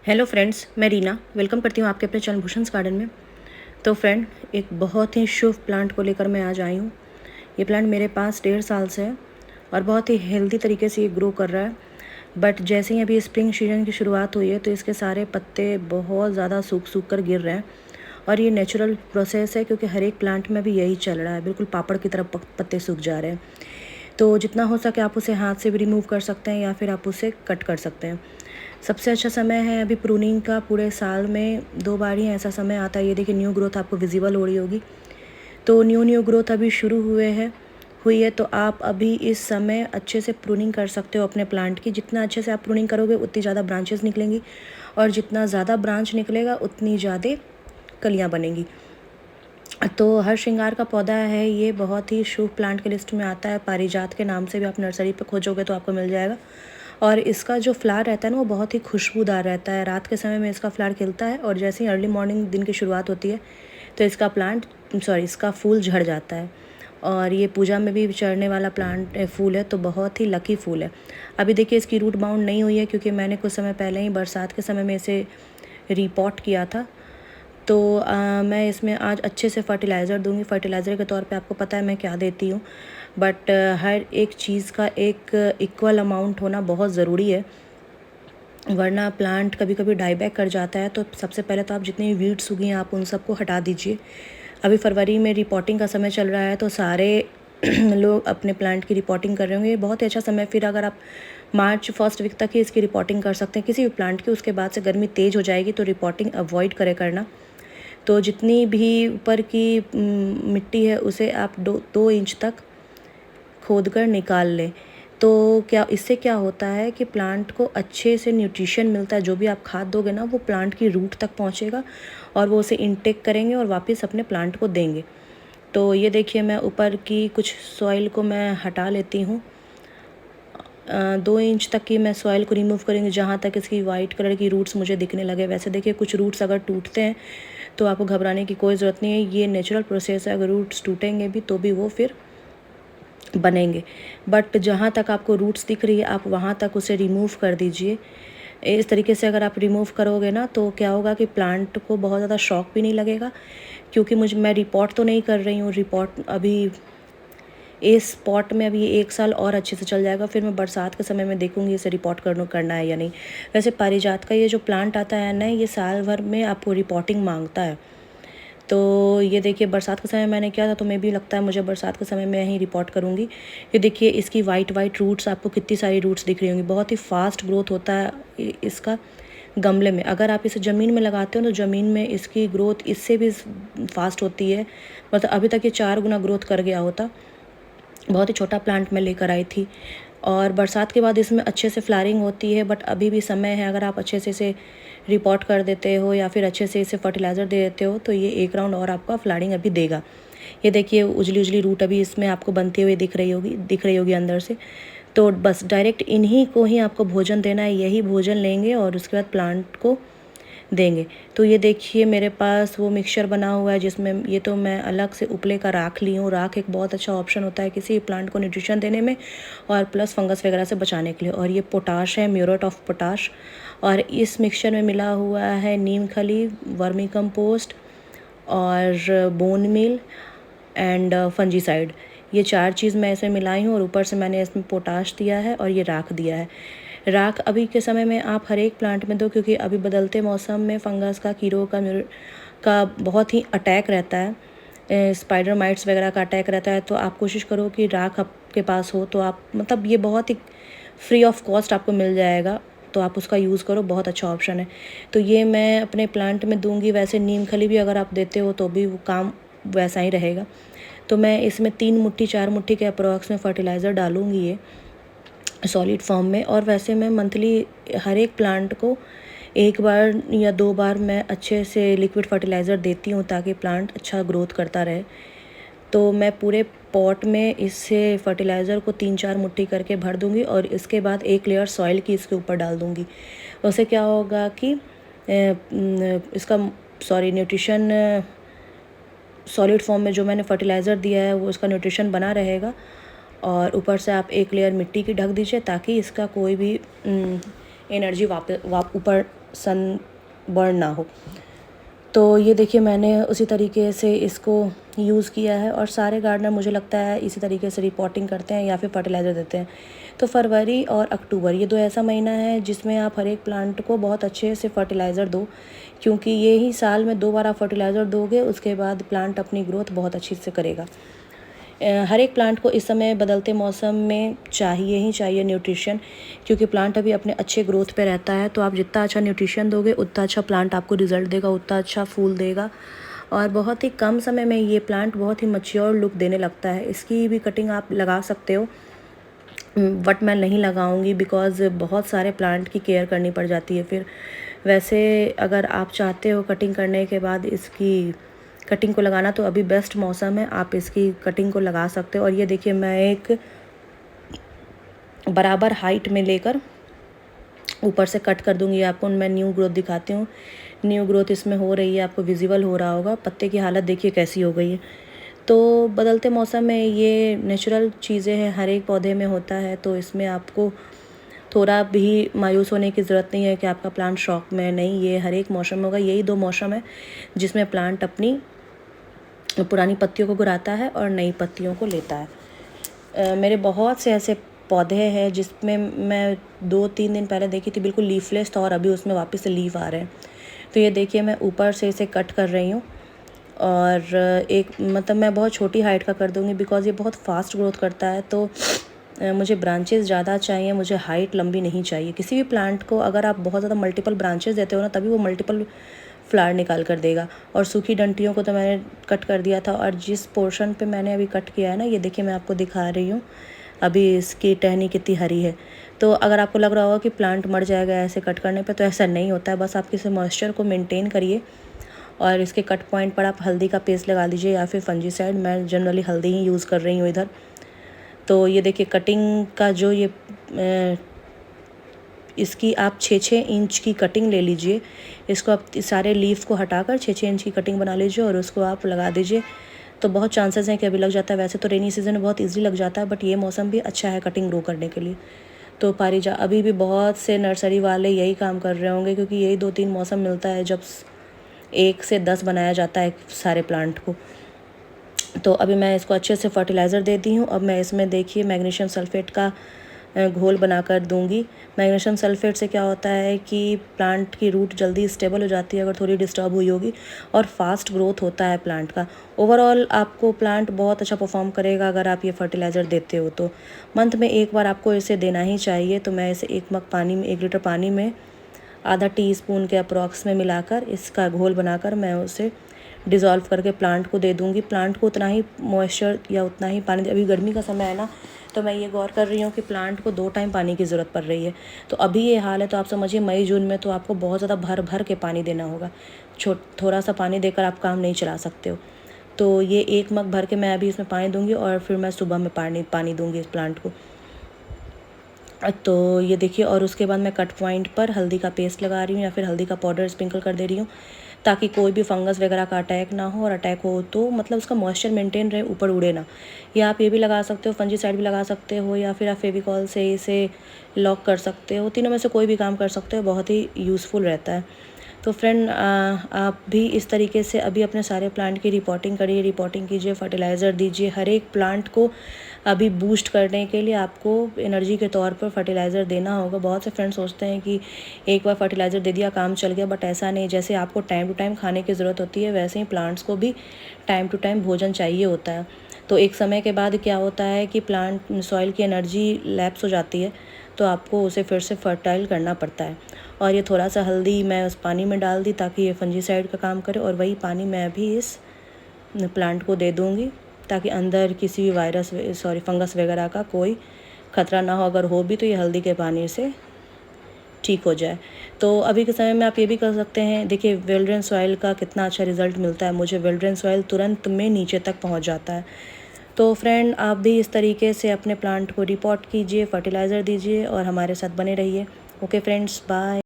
Hello friends, मैं Reena welcome करती हूँ आपके अपने चरण भूषण गार्डन में। तो फ्रेंड, एक बहुत ही शुभ प्लांट को लेकर मैं आज आई हूँ। ये प्लांट मेरे पास 1.5 साल से है और बहुत ही हेल्दी तरीके से ये ग्रो कर रहा है। बट जैसे ही अभी स्प्रिंग सीजन की शुरुआत हुई है तो इसके सारे पत्ते बहुत ज़्यादा सूख सूख कर गिर रहे हैं। और ये नेचुरल प्रोसेस है क्योंकि हर एक प्लांट में भी यही चल रहा है, बिल्कुल पापड़ की तरफ पत्ते सूख जा रहे हैं। तो जितना हो सके आप उसे हाथ से भी रिमूव कर सकते हैं या फिर आप उसे कट कर सकते हैं। सबसे अच्छा समय है अभी प्रूनिंग का। पूरे साल में 2 बार ही ऐसा समय आता है। ये देखिए, न्यू ग्रोथ आपको विजिबल हो रही होगी। तो न्यू ग्रोथ अभी शुरू हुई है तो आप अभी इस समय अच्छे से प्रूनिंग कर सकते हो अपने प्लांट की। जितना अच्छे से आप प्रूनिंग करोगे उतनी ज़्यादा ब्रांचेस निकलेंगी और जितना ज़्यादा ब्रांच निकलेगा उतनी ज़्यादा कलियाँ बनेंगी। तो हर श्रृंगार का पौधा है, ये बहुत ही शुभ प्लांट के लिस्ट में आता है। पारिजात के नाम से भी आप नर्सरी पे खोजोगे तो आपको मिल जाएगा। और इसका जो फ्लावर रहता है ना, वो बहुत ही खुशबूदार रहता है। रात के समय में इसका फ्लावर खिलता है और जैसे ही अर्ली मॉर्निंग दिन की शुरुआत होती है तो इसका फूल झड़ जाता है। और ये पूजा में भी चढ़ने वाला फूल है, तो बहुत ही लकी फूल है। अभी देखिए, इसकी रूट बाउंड नहीं हुई है क्योंकि मैंने कुछ समय पहले ही बरसात के समय में इसे रिपॉट किया था। तो मैं इसमें आज अच्छे से फर्टिलाइज़र दूंगी। फर्टिलाइज़र के तौर पे आपको पता है मैं क्या देती हूँ, बट हर एक चीज़ का एक इक्वल अमाउंट होना बहुत ज़रूरी है, वरना प्लांट कभी कभी डाई बैक कर जाता है। तो सबसे पहले तो आप जितनी वीड्स उगी हैं आप उन सबको हटा दीजिए। अभी फरवरी में रिपोर्टिंग का समय चल रहा है तो सारे लोग अपने प्लांट की रिपोर्टिंग कर रहे होंगे। ये बहुत ही अच्छा समय। फिर अगर आप मार्च फर्स्ट वीक तक ही इसकी रिपोर्टिंग कर सकते हैं किसी भी प्लांट की। उसके बाद से गर्मी तेज़ हो जाएगी तो रिपोर्टिंग अवॉइड करना। तो जितनी भी ऊपर की मिट्टी है उसे आप 2 इंच तक खोद कर निकाल लें। तो इससे क्या होता है कि प्लांट को अच्छे से न्यूट्रिशन मिलता है। जो भी आप खाद दोगे ना, वो प्लांट की रूट तक पहुंचेगा और वो उसे इनटेक करेंगे और वापस अपने प्लांट को देंगे। तो ये देखिए, मैं ऊपर की कुछ सॉइल को मैं हटा लेती हूँ। 2 इंच तक की मैं सॉइल को रिमूव करेंगे, जहाँ तक इसकी वाइट कलर की रूट्स मुझे दिखने लगे। वैसे देखिए, कुछ रूट्स अगर टूटते हैं तो आपको घबराने की कोई ज़रूरत नहीं है। ये नेचुरल प्रोसेस है। अगर रूट्स टूटेंगे भी तो भी वो फिर बनेंगे। बट जहाँ तक आपको रूट्स दिख रही है आप वहाँ तक उसे रिमूव कर दीजिए। इस तरीके से अगर आप रिमूव करोगे ना तो क्या होगा कि प्लांट को बहुत ज़्यादा शॉक भी नहीं लगेगा। क्योंकि मैं रिपोर्ट तो नहीं कर रही हूँ। रिपोर्ट अभी इस स्पॉट में अभी 1 साल और अच्छे से चल जाएगा। फिर मैं बरसात के समय में देखूंगी इसे रिपोर्ट करना है या नहीं। वैसे पारिजात का ये जो प्लांट आता है ना, ये साल भर में आपको रिपोर्टिंग मांगता है। तो ये देखिए, बरसात के समय मैंने किया था तो मैं भी लगता है मुझे बरसात के समय में ही रिपोर्ट करूँगी। ये देखिए, इसकी वाइट रूट्स, आपको कितनी सारी रूट्स दिख रही होंगी। बहुत ही फास्ट ग्रोथ होता है इसका गमले में। अगर आप इसे ज़मीन में लगाते हो तो ज़मीन में इसकी ग्रोथ इससे भी फास्ट होती है। मतलब अभी तक ये 4 गुना ग्रोथ कर गया होता। बहुत ही छोटा प्लांट मैं लेकर आई थी। और बरसात के बाद इसमें अच्छे से फ्लावरिंग होती है। बट अभी भी समय है, अगर आप अच्छे से इसे रिपोर्ट कर देते हो या फिर अच्छे से इसे फर्टिलाइज़र दे देते हो तो ये 1 राउंड और आपका फ्लावरिंग अभी देगा। ये देखिए, उजली रूट अभी इसमें आपको बनती हुई दिख रही होगी अंदर से। तो बस डायरेक्ट इन्हीं को ही आपको भोजन देना है। यही भोजन लेंगे और उसके बाद प्लांट को देंगे। तो ये देखिए, मेरे पास वो मिक्सचर बना हुआ है जिसमें ये तो मैं अलग से उपले का राख ली हूँ। राख एक बहुत अच्छा ऑप्शन होता है किसी प्लांट को न्यूट्रिशन देने में और प्लस फंगस वगैरह से बचाने के लिए। और ये पोटाश है, म्यूरेट ऑफ पोटाश। और इस मिक्सचर में मिला हुआ है नीम खली, वर्मी कंपोस्ट और बोन मील एंड फंजीसाइड। ये 4 चीज़ मैं इसमें मिलाई हूँ और ऊपर से मैंने इसमें पोटाश दिया है और ये राख दिया है। राख अभी के समय में आप हर एक प्लांट में दो, क्योंकि अभी बदलते मौसम में फंगस का, कीड़ों का बहुत ही अटैक रहता है। स्पाइडर माइट्स वगैरह का अटैक रहता है। तो आप कोशिश करो कि राख आपके पास हो तो आप, मतलब ये बहुत ही फ्री ऑफ कॉस्ट आपको मिल जाएगा, तो आप उसका यूज़ करो। बहुत अच्छा ऑप्शन है। तो ये मैं अपने प्लांट में दूंगी। वैसे नीम खली भी अगर आप देते हो तो भी वो काम वैसा ही रहेगा। तो मैं इसमें 3 मुट्ठी 4 मुट्ठी के अप्रोक्स में फर्टिलाइज़र डालूंगी ये सॉलिड फॉर्म में। और वैसे मैं मंथली हर एक प्लांट को 1 बार या 2 बार मैं अच्छे से लिक्विड फर्टिलाइज़र देती हूँ ताकि प्लांट अच्छा ग्रोथ करता रहे। तो मैं पूरे पॉट में इससे फर्टिलाइज़र को 3-4 मुट्ठी करके भर दूंगी और इसके बाद 1 लेयर सॉइल की इसके ऊपर डाल दूंगी। उससे क्या होगा कि इसका न्यूट्रिशन सॉलिड फॉर्म में जो मैंने फर्टिलाइज़र दिया है वो इसका न्यूट्रिशन बना रहेगा। और ऊपर से आप 1 लेयर मिट्टी की ढक दीजिए ताकि इसका कोई भी एनर्जी ऊपर सन बर्न ना हो। तो ये देखिए मैंने उसी तरीके से इसको यूज़ किया है और सारे गार्डनर मुझे लगता है इसी तरीके से रिपोर्टिंग करते हैं या फिर फर्टिलाइज़र देते हैं। तो फरवरी और अक्टूबर ये 2 ऐसा महीना है जिसमें आप हर एक प्लांट को बहुत अच्छे से फर्टिलाइज़र दो, क्योंकि ये ही साल में 2 बार आप फर्टिलाइज़र दोगे, उसके बाद प्लांट अपनी ग्रोथ बहुत अच्छी से करेगा। हर एक प्लांट को इस समय बदलते मौसम में चाहिए ही चाहिए न्यूट्रिशन, क्योंकि प्लांट अभी अपने अच्छे ग्रोथ पे रहता है। तो आप जितना अच्छा न्यूट्रिशन दोगे उतना अच्छा प्लांट आपको रिजल्ट देगा, उतना अच्छा फूल देगा और बहुत ही कम समय में ये प्लांट बहुत ही मैच्योर लुक देने लगता है। इसकी भी कटिंग आप लगा सकते हो, बट मैं नहीं लगाऊंगी बिकॉज़ बहुत सारे प्लांट की केयर करनी पड़ जाती है फिर। वैसे अगर आप चाहते हो कटिंग करने के बाद इसकी कटिंग को लगाना, तो अभी बेस्ट मौसम है, आप इसकी कटिंग को लगा सकते हो। और ये देखिए मैं एक बराबर हाइट में लेकर ऊपर से कट कर दूंगी। आपको मैं न्यू ग्रोथ दिखाती हूँ, न्यू ग्रोथ इसमें हो रही है, आपको विजिबल हो रहा होगा। पत्ते की हालत देखिए कैसी हो गई है। तो बदलते मौसम में ये नेचुरल चीज़ें हैं, हर एक पौधे में होता है, तो इसमें आपको थोड़ा भी मायूस होने की ज़रूरत नहीं है कि आपका प्लांट शॉक में नहीं। ये हर एक मौसम में होगा, यही 2 मौसम है जिसमें प्लांट अपनी पुरानी पत्तियों को गिराता है और नई पत्तियों को लेता है। मेरे बहुत से ऐसे पौधे हैं जिसमें मैं 2-3 दिन पहले देखी थी बिल्कुल लीफलेस था और अभी उसमें वापस से लीफ आ रहे हैं। तो ये देखिए मैं ऊपर से इसे कट कर रही हूँ और एक मतलब मैं बहुत छोटी हाइट का कर दूँगी बिकॉज़ ये बहुत फास्ट ग्रोथ करता है। तो मुझे ब्रांचेस ज़्यादा चाहिए, मुझे हाइट लंबी नहीं चाहिए। किसी भी प्लांट को अगर आप बहुत ज़्यादा मल्टीपल ब्रांचेस देते हो ना, तभी वो मल्टीपल फ्लावर निकाल कर देगा। और सूखी डंटियों को तो मैंने कट कर दिया था और जिस पोर्शन पे मैंने अभी कट किया है ना, ये देखिए मैं आपको दिखा रही हूँ अभी इसकी टहनी कितनी हरी है। तो अगर आपको लग रहा होगा कि प्लांट मर जाएगा ऐसे कट करने पे, तो ऐसा नहीं होता है। बस आप किसी मॉइस्चर को मेंटेन करिए और इसके कट पॉइंट पर आप हल्दी का पेस्ट लगा दीजिए या फिर फंजीसाइड। मैं जनरली हल्दी ही यूज़ कर रही हूँ इधर। तो ये देखिए कटिंग का जो ये इसकी आप 6-6 इंच की कटिंग ले लीजिए। इसको आप सारे लीफ को हटाकर 6-6 इंच की कटिंग बना लीजिए और उसको आप लगा दीजिए। तो बहुत चांसेस हैं कि अभी लग जाता है। वैसे तो रेनी सीज़न में बहुत ईज़िली लग जाता है, बट ये मौसम भी अच्छा है कटिंग ग्रो करने के लिए। तो पारिजा अभी भी बहुत से नर्सरी वाले यही काम कर रहे होंगे, क्योंकि यही 2-3 मौसम मिलता है जब 1 से 10 बनाया जाता है सारे प्लांट को। तो अभी मैं इसको अच्छे से फर्टिलाइज़र दे दी हूँ। अब मैं इसमें देखिए मैग्नीशियम सल्फेट का घोल बनाकर दूंगी। मैग्नीशियम सल्फेट से क्या होता है कि प्लांट की रूट जल्दी स्टेबल हो जाती है अगर थोड़ी डिस्टर्ब हुई होगी, और फास्ट ग्रोथ होता है प्लांट का। ओवरऑल आपको प्लांट बहुत अच्छा परफॉर्म करेगा अगर आप ये फर्टिलाइज़र देते हो। तो मंथ में एक बार आपको इसे देना ही चाहिए। तो मैं इसे 1 मग पानी में 1 लीटर पानी में आधा टीस्पून के अप्रॉक्स में मिलाकर इसका घोल बनाकर मैं उसे डिज़ोल्व करके प्लांट को दे दूँगी। प्लांट को उतना ही मॉइस्चर या उतना ही पानी, अभी गर्मी का समय है ना, तो मैं ये गौर कर रही हूँ कि प्लांट को 2 टाइम पानी की ज़रूरत पड़ रही है। तो अभी ये हाल है, तो आप समझिए मई जून में तो आपको बहुत ज़्यादा भर भर के पानी देना होगा। थोड़ा सा पानी देकर आप काम नहीं चला सकते हो। तो ये 1 मग भर के मैं अभी इसमें पानी दूँगी और फिर मैं सुबह में पानी दूँगी इस प्लांट को। तो ये देखिए, और उसके बाद मैं कट पॉइंट पर हल्दी का पेस्ट लगा रही हूँ या फिर हल्दी का पाउडर स्प्रिंकल कर दे रही हूँ, ताकि कोई भी फंगस वगैरह का अटैक ना हो, और अटैक हो तो मतलब उसका मॉइस्चर मेंटेन रहे, ऊपर उड़े ना। या आप ये भी लगा सकते हो, फंजीसाइड भी लगा सकते हो, या फिर आप फेविकॉल से इसे लॉक कर सकते हो। तीनों में से कोई भी काम कर सकते हो, बहुत ही यूज़फुल रहता है। तो फ्रेंड आप भी इस तरीके से अभी अपने सारे प्लांट की रिपोर्टिंग करिए, रिपोर्टिंग कीजिए, फर्टिलाइज़र दीजिए। हर एक प्लांट को अभी बूस्ट करने के लिए आपको एनर्जी के तौर पर फर्टिलाइज़र देना होगा। बहुत से फ्रेंड्स सोचते हैं कि एक बार फर्टिलाइज़र दे दिया काम चल गया, बट ऐसा नहीं। जैसे आपको टाइम टू टाइम खाने की ज़रूरत होती है, वैसे ही प्लांट्स को भी टाइम टू टाइम भोजन चाहिए होता है। तो एक समय के बाद क्या होता है कि प्लांट सॉइल की एनर्जी लैप्स हो जाती है, तो आपको उसे फिर से फर्टाइल करना पड़ता है। और ये थोड़ा सा हल्दी मैं उस पानी में डाल दी ताकि ये फंजीसाइड का काम करे, और वही पानी मैं अभी इस प्लांट को दे दूँगी ताकि अंदर किसी भी फंगस वगैरह का कोई ख़तरा ना हो। अगर हो भी तो ये हल्दी के पानी से ठीक हो जाए। तो अभी के समय में आप ये भी कर सकते हैं। देखिए वेल ड्रेन सॉइल का कितना अच्छा रिज़ल्ट मिलता है मुझे। वेल ड्रेन सॉइल तुरंत में नीचे तक पहुंच जाता है। तो फ्रेंड आप भी इस तरीके से अपने प्लांट को रिपोर्ट कीजिए, फर्टिलाइज़र दीजिए और हमारे साथ बने रहिए। Okay friends, bye.